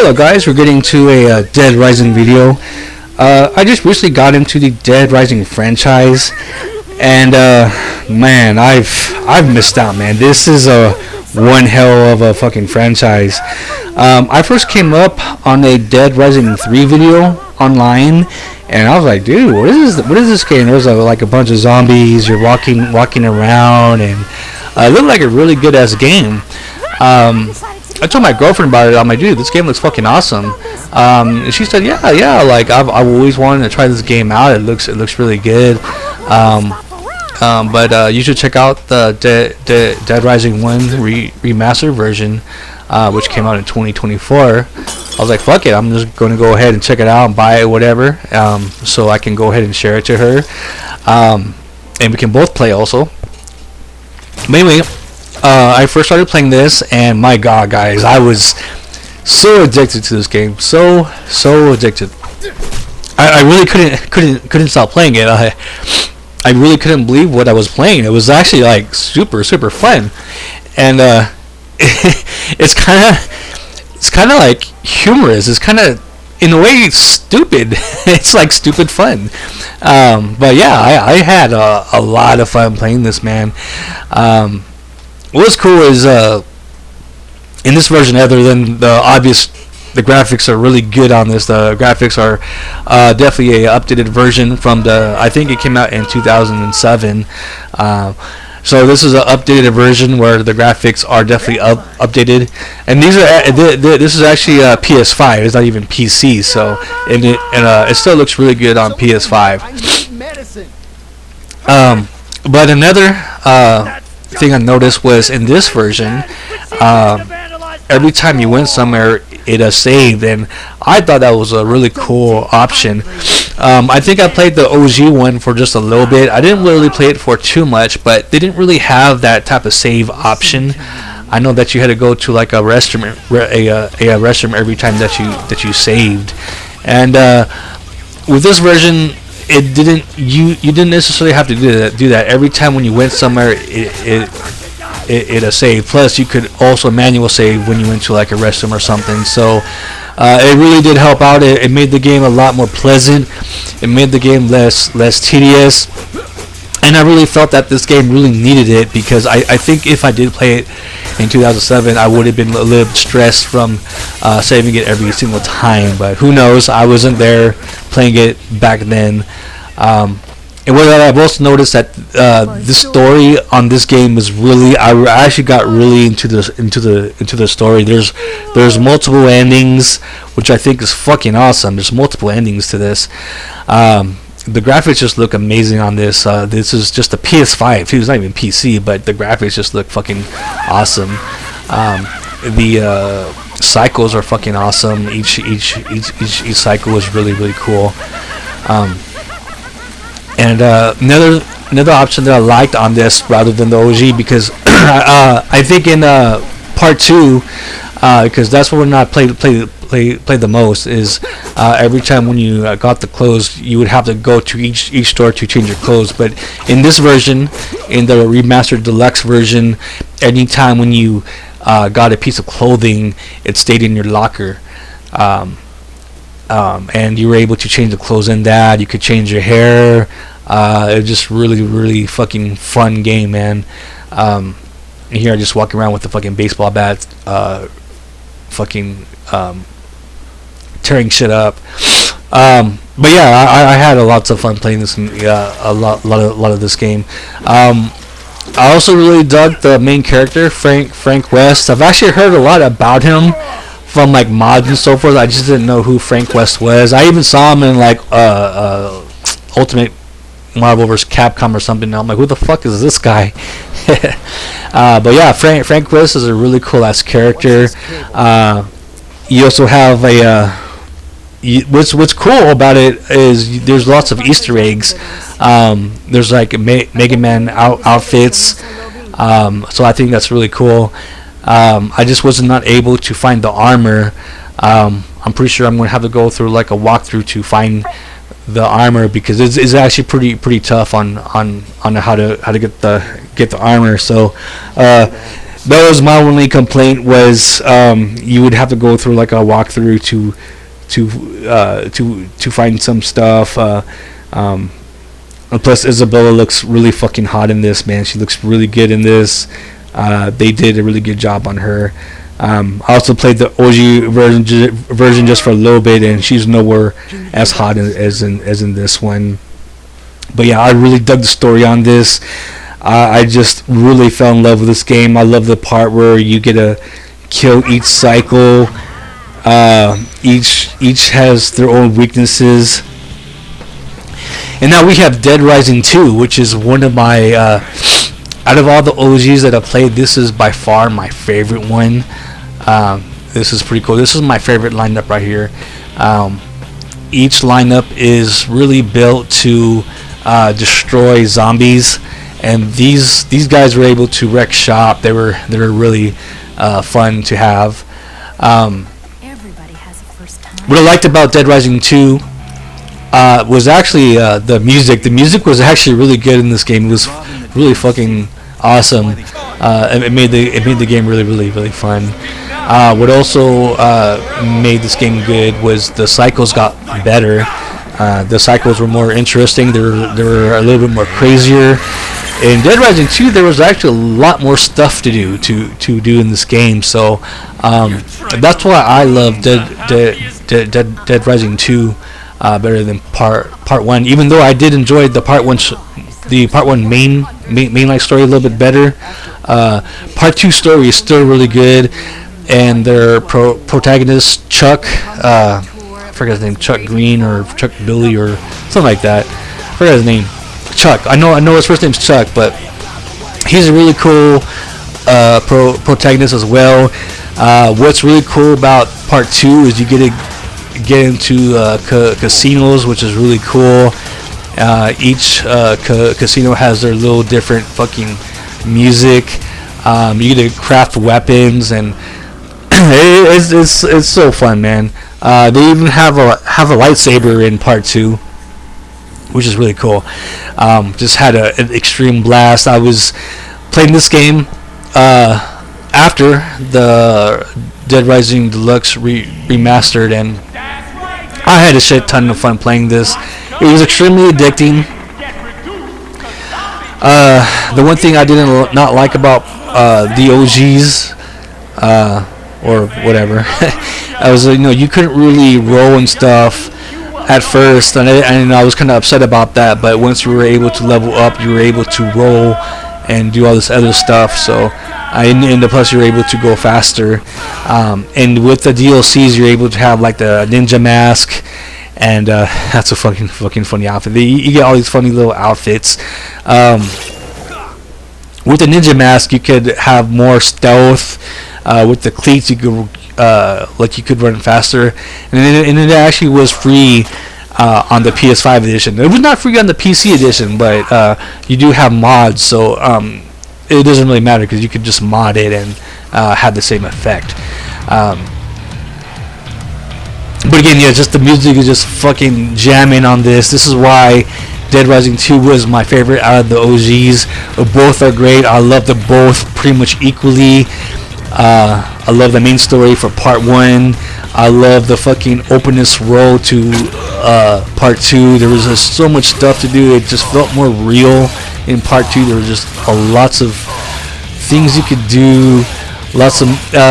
Hello guys, we're getting to a Dead Rising video. I just recently got into the Dead Rising franchise, and man, I've missed out, man. This is a one hell of a fucking franchise. I first came up on a Dead Rising 3 video online, and I was like, dude, what is this game? There's like a bunch of zombies. You're walking around, and it looked like a really good ass game. I told my girlfriend about it. I'm like, dude, this game looks fucking awesome. And she said, yeah, like I've always wanted to try this game out. It looks really good. But you should check out the Dead Rising 1 remastered version, which came out in 2024. I was like, fuck it, I'm just going to go ahead and check it out and buy it, whatever, so I can go ahead and share it to her, and we can both play also. But anyway, I first started playing this, and my god, guys, I was so addicted to this game, so addicted. I really couldn't stop playing it. I really couldn't believe what I was playing. It was actually like super fun, and it's kind of like humorous. It's kind of, in a way, stupid. It's like stupid fun. But yeah, I had a lot of fun playing this, man. What's cool is in this version, other than the graphics are really good on this. The graphics are definitely a updated version from I think it came out in 2007. So this is an updated version where the graphics are definitely updated, and this is actually a PS5. It's not even PC, so it still looks really good on PS5. But another thing I noticed was in this version, every time you went somewhere, it saved, and I thought that was a really cool option. I think I played the OG one for just a little bit. I didn't really play it for too much, but they didn't really have that type of save option. I know that you had to go to like a restroom every time that you saved, and with this version, it didn't. You didn't necessarily have to do that. Every time when you went somewhere, it saved. Plus, you could also manual save when you went to like a restroom or something. So it really did help out. It made the game a lot more pleasant. It made the game less tedious. And I really felt that this game really needed it, because I think if I did play it in 2007, I would have been a little stressed from saving it every single time. But who knows? I wasn't there playing it back then. And what I've also noticed that the story on this game is really, I actually got really into the story. There's multiple endings, which I think is fucking awesome. There's multiple endings to this. The graphics just look amazing on this. This is just a PS5 too. It's not even PC, but the graphics just look fucking awesome. The cycles are fucking awesome. Each cycle is really cool. And another option that I liked on this rather than the OG, because I think in part 2, because that's what I played the most, is every time when you got the clothes, you would have to go to each store to change your clothes. But in this version, in the remastered deluxe version, anytime when you got a piece of clothing, it stayed in your locker. And you were able to change the clothes in that. You could change your hair. It was just really fucking fun game, man. And here I just walk around with the fucking baseball bat, fucking tearing shit up. But yeah, I had lots of fun playing this. A lot of this game. I also really dug the main character, Frank West. I've actually heard a lot about him from like mods and so forth. I just didn't know who Frank West was. I even saw him in like Ultimate Marvel vs. Capcom or something. And I'm like, who the fuck is this guy? But yeah, Frank West is a really cool ass character. You also have what's cool about it is there's lots of Easter eggs. There's like Mega Man outfits. So I think that's really cool. I just was not able to find the armor. I'm pretty sure I'm going to have to go through like a walkthrough to find the armor, because it's actually pretty tough on how to get the armor. So that was my only complaint was you would have to go through like a walkthrough to find some stuff. And plus, Isabella looks really fucking hot in this, man. She looks really good in this. They did a really good job on her. I also played the OG version just for a little bit, and she's nowhere as hot as in this one. But yeah, I really dug the story on this. I just really fell in love with this game. I love the part where you get to kill each cycle. Each has their own weaknesses. And now we have Dead Rising 2, which is one of my out of all the OGs that I've played, this is by far my favorite one. This is pretty cool. This is my favorite lineup right here. Each lineup is really built to destroy zombies, and these guys were able to wreck shop. They were really fun to have. Everybody has a first time. What I liked about Dead Rising 2 was actually the music. The music was actually really good in this game. It was really fucking awesome. It made the game really fun. What also made this game good was the cycles got better. The cycles were more interesting. They were a little bit more crazier. In Dead Rising 2, there was actually a lot more stuff to do in this game. So that's why I love Dead Rising 2 better than part 1. Even though I did enjoy the part 1 mainline story a little bit better. Part 2 story is still really good, and their protagonist Chuck, I forget his name, Chuck Green or Chuck Billy or something like that. I forget his name. Chuck. I know his first name's Chuck, but he's a really cool protagonist as well. What's really cool about part 2 is you get into casinos, which is really cool. Each casino has their little different fucking music. You get to craft weapons, and it's so fun, man. They even have a lightsaber in part 2, which is really cool. Just had an extreme blast. I was playing this game after the Dead Rising Deluxe remastered, and I had a shit ton of fun playing this. It was extremely addicting. The one thing I didn't not like about the OGs, or whatever, I was you couldn't really roll and stuff at first, and I was kind of upset about that. But once you were able to level up, you were able to roll and do all this other stuff. So and plus you're able to go faster. And with the DLCs, you're able to have like the ninja mask, and that's a fucking funny outfit. You get all these funny little outfits. With the ninja mask, you could have more stealth. With the cleats, you could you could run faster, and it actually was free on the PS5 edition. It was not free on the PC edition, but you do have mods, so it doesn't really matter because you could just mod it and have the same effect. But again, yeah, just the music is just fucking jamming on this. This is why Dead Rising 2 was my favorite out of the OGs. Both are great. I love them both pretty much equally. I love the main story for part 1. I love the fucking openness road to part 2. There was just so much stuff to do. It just felt more real in part 2. There were just lots of things you could do. Lots of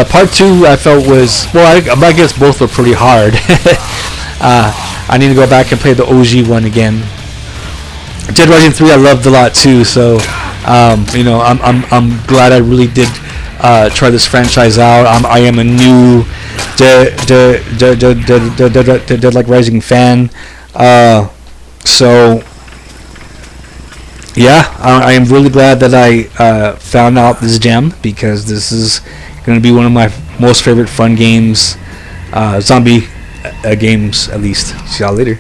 part 2 I felt was, well, I guess both were pretty hard. I need to go back and play the OG one again. Dead Rising 3 I loved a lot too, so I'm glad I really did try this franchise out. I am a new Dead Like Rising fan, so yeah, I am really glad that I found out this gem, because this is going to be one of my most favorite fun games, zombie games at least. See y'all later.